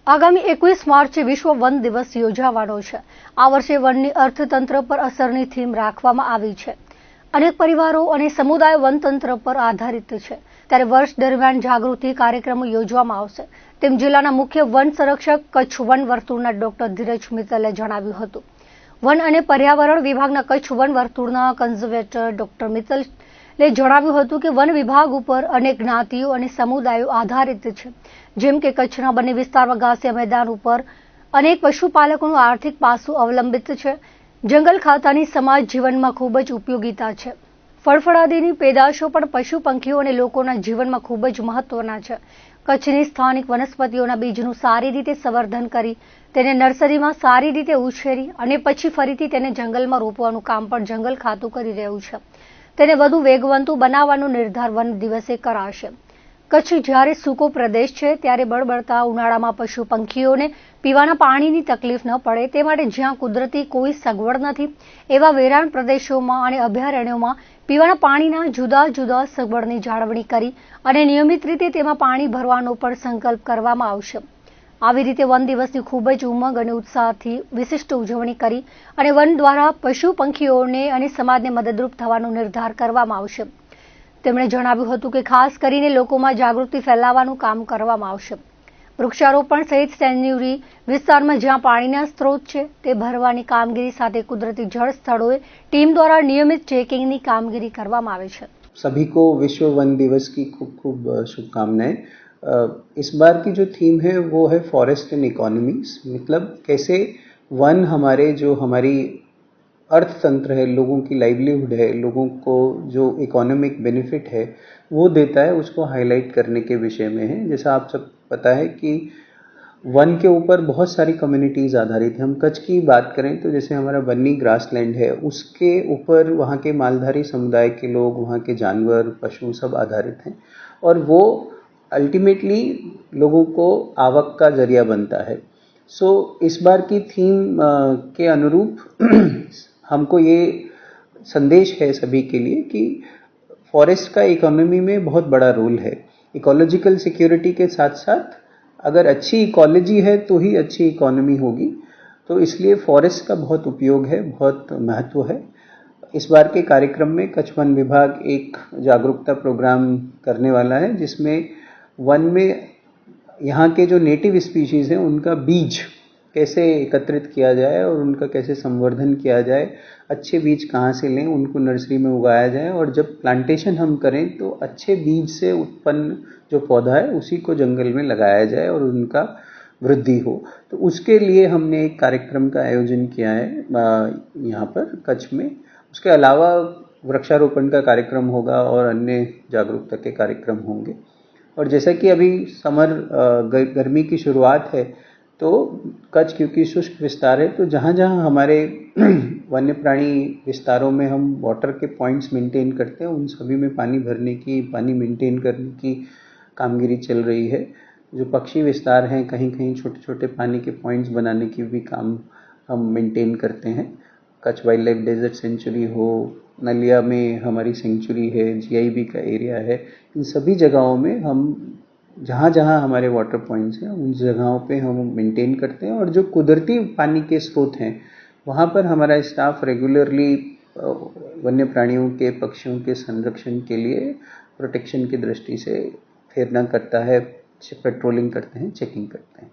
આગામી 21 માર્ચે વિશ્વ વન દિવસ યોજાવાનો છે। આ વર્ષે વનની અર્થતંત્ર પર અસરની થીમ રાખવામાં આવી છે। અનેક પરિવારો અને સમુદાય વનતંત્ર પર આધારિત છે, ત્યારે વર્ષ દરમિયાન જાગૃતિ કાર્યક્રમો યોજવામાં આવશે, તેમ જિલ્લાના મુખ્ય વન સંરક્ષક કચ્છ વન વર્તુળના ડોક્ટર ધીરજ મિત્તલે જણાવ્યું હતું। વન અને પર્યાવરણ વિભાગના કચ્છ વન વર્તુળના કન્ઝર્વેટર ડોક્ટર મિત્તલે જણાવ્યું હતું કે વન વિભાગ ઉપર અનેક જ્ઞાતિઓ અને સમુદાયો આધારિત છે, જેમ કે કચ્છના બંને વિસ્તારમાં ઘાસિયા મેદાન ઉપર અનેક પશુપાલકોનું આર્થિક પાસું અવલંબિત છે। જંગલ ખાતાની સમાજ જીવનમાં ખૂબ જ ઉપયોગીતા છે। ફળફળાદીની પેદાશો પણ પશુ પંખીઓ અને લોકોના જીવનમાં ખૂબ જ મહત્વના છે। કચ્છની સ્થાનિક વનસ્પતિઓના બીજનું સારી રીતે સંવર્ધન કરી તેને નર્સરીમાં સારી રીતે ઉછેરી અને પછી ફરીથી તેને જંગલમાં રોપવાનું કામ પણ જંગલ ખાતું કરી રહ્યું છે। તેને વધુ વેગવંતુ બનાવવાનો નિર્ધાર વન દિવસે કરાશે। કચ્છ જ્યારે સૂકો પ્રદેશ છે, ત્યારે બળબડતા ઉનાળામાં પશુ પંખીઓને પીવાના પાણીની તકલીફ ન પડે તે માટે જ્યાં કુદરતી કોઈ સગવડ નથી એવા વેરાન પ્રદેશોમાં અને અભયારણ્યોમાં પીવાના પાણીના જુદા જુદા સગવડની જાળવણી કરી અને નિયમિત રીતે તેમાં પાણી ભરવાનો પણ સંકલ્પ કરવામાં આવશે। આવી રીતે વન દિવસની ખૂબ જ ઉમંગ અને ઉત્સાહથી વિશિષ્ટ ઉજવણી કરી અને વન દ્વારા પશુ પંખીઓને અને સમાજને મદદરૂપ થવાનો નિર્ધાર કરવામાં આવશે। તેમણે જણાવ્યું હતું કે ખાસ કરીને લોકોમાં જાગૃતિ ફેલાવવાનું કામ કરવામાં આવશે। વૃક્ષારોપણ સહિત સેન્ચ્યુરી વિસ્તારમાં જ્યાં પાણીના સ્ત્રોત છે તે ભરવાની કામગીરી સાથે કુદરતી જળ સ્થળોએ ટીમ દ્વારા નિયમિત ચેકિંગની કામગીરી કરવામાં આવે છે। सभी को विश्व वन दिवस की खूब खूब शुभकामनाएं। इस बार की जो थीम है वो है फॉरेस्ट एंड इकोनॉमीज, मतलब कैसे वन हमारी अर्थतंत्र है, लोगों की लाइवलीहुड है, लोगों को जो इकोनॉमिक बेनिफिट है वो देता है, उसको हाईलाइट करने के विषय में है। जैसा आप सब पता है कि वन के ऊपर बहुत सारी कम्युनिटीज़ आधारित है। हम कच्छ की बात करें तो जैसे हमारा बन्नी ग्रासलैंड है, उसके ऊपर वहाँ के मालधारी समुदाय के लोग, वहाँ के जानवर पशु सब आधारित हैं और वो अल्टीमेटली लोगों को आवक का जरिया बनता है। इस बार की थीम के अनुरूप हमको ये संदेश है सभी के लिए कि फॉरेस्ट का इकोनॉमी में बहुत बड़ा रोल है। इकोलॉजिकल सिक्योरिटी के साथ साथ अगर अच्छी इकोलॉजी है तो ही अच्छी इकोनॉमी होगी, तो इसलिए फॉरेस्ट का बहुत उपयोग है, बहुत महत्व है। इस बार के कार्यक्रम में कच्छ वन विभाग एक जागरूकता प्रोग्राम करने वाला है, जिसमें वन में यहाँ के जो नेटिव स्पीशीज़ हैं उनका बीज कैसे एकत्रित किया जाए और उनका कैसे संवर्धन किया जाए, अच्छे बीज कहाँ से लें, उनको नर्सरी में उगाया जाए और जब प्लांटेशन हम करें तो अच्छे बीज से उत्पन्न जो पौधा है उसी को जंगल में लगाया जाए और उनका वृद्धि हो। तो उसके लिए हमने एक कार्यक्रम का आयोजन किया है यहाँ पर कच्छ में। उसके अलावा वृक्षारोपण का कार्यक्रम होगा और अन्य जागरूकता के कार्यक्रम होंगे। और जैसा कि अभी गर्मी की शुरुआत है, तो कच्छ क्योंकि शुष्क विस्तार है, तो जहाँ जहाँ हमारे वन्य प्राणी विस्तारों में हम वाटर के पॉइंट्स मेंटेन करते हैं, उन सभी में पानी भरने की, पानी मेंटेन करने की कामगिरी चल रही है। जो पक्षी विस्तार हैं, कहीं कहीं छोटे छोटे पानी के पॉइंट्स बनाने की भी काम हम मेंटेन करते हैं। Kutch wildlife desert sanctuary हो, नलिया में हमारी सेंचुरी है, जीआईबी का एरिया है, इन सभी जगहों में हम जहाँ जहाँ हमारे वाटर पॉइंट्स हैं उन जगहों पे हम मेंटेन करते हैं। और जो कुदरती पानी के स्रोत हैं वहाँ पर हमारा स्टाफ रेगुलरली वन्य प्राणियों के, पक्षियों के संरक्षण के लिए प्रोटेक्शन की दृष्टि से फेरना करता है, पेट्रोलिंग करते हैं, चेकिंग करते हैं।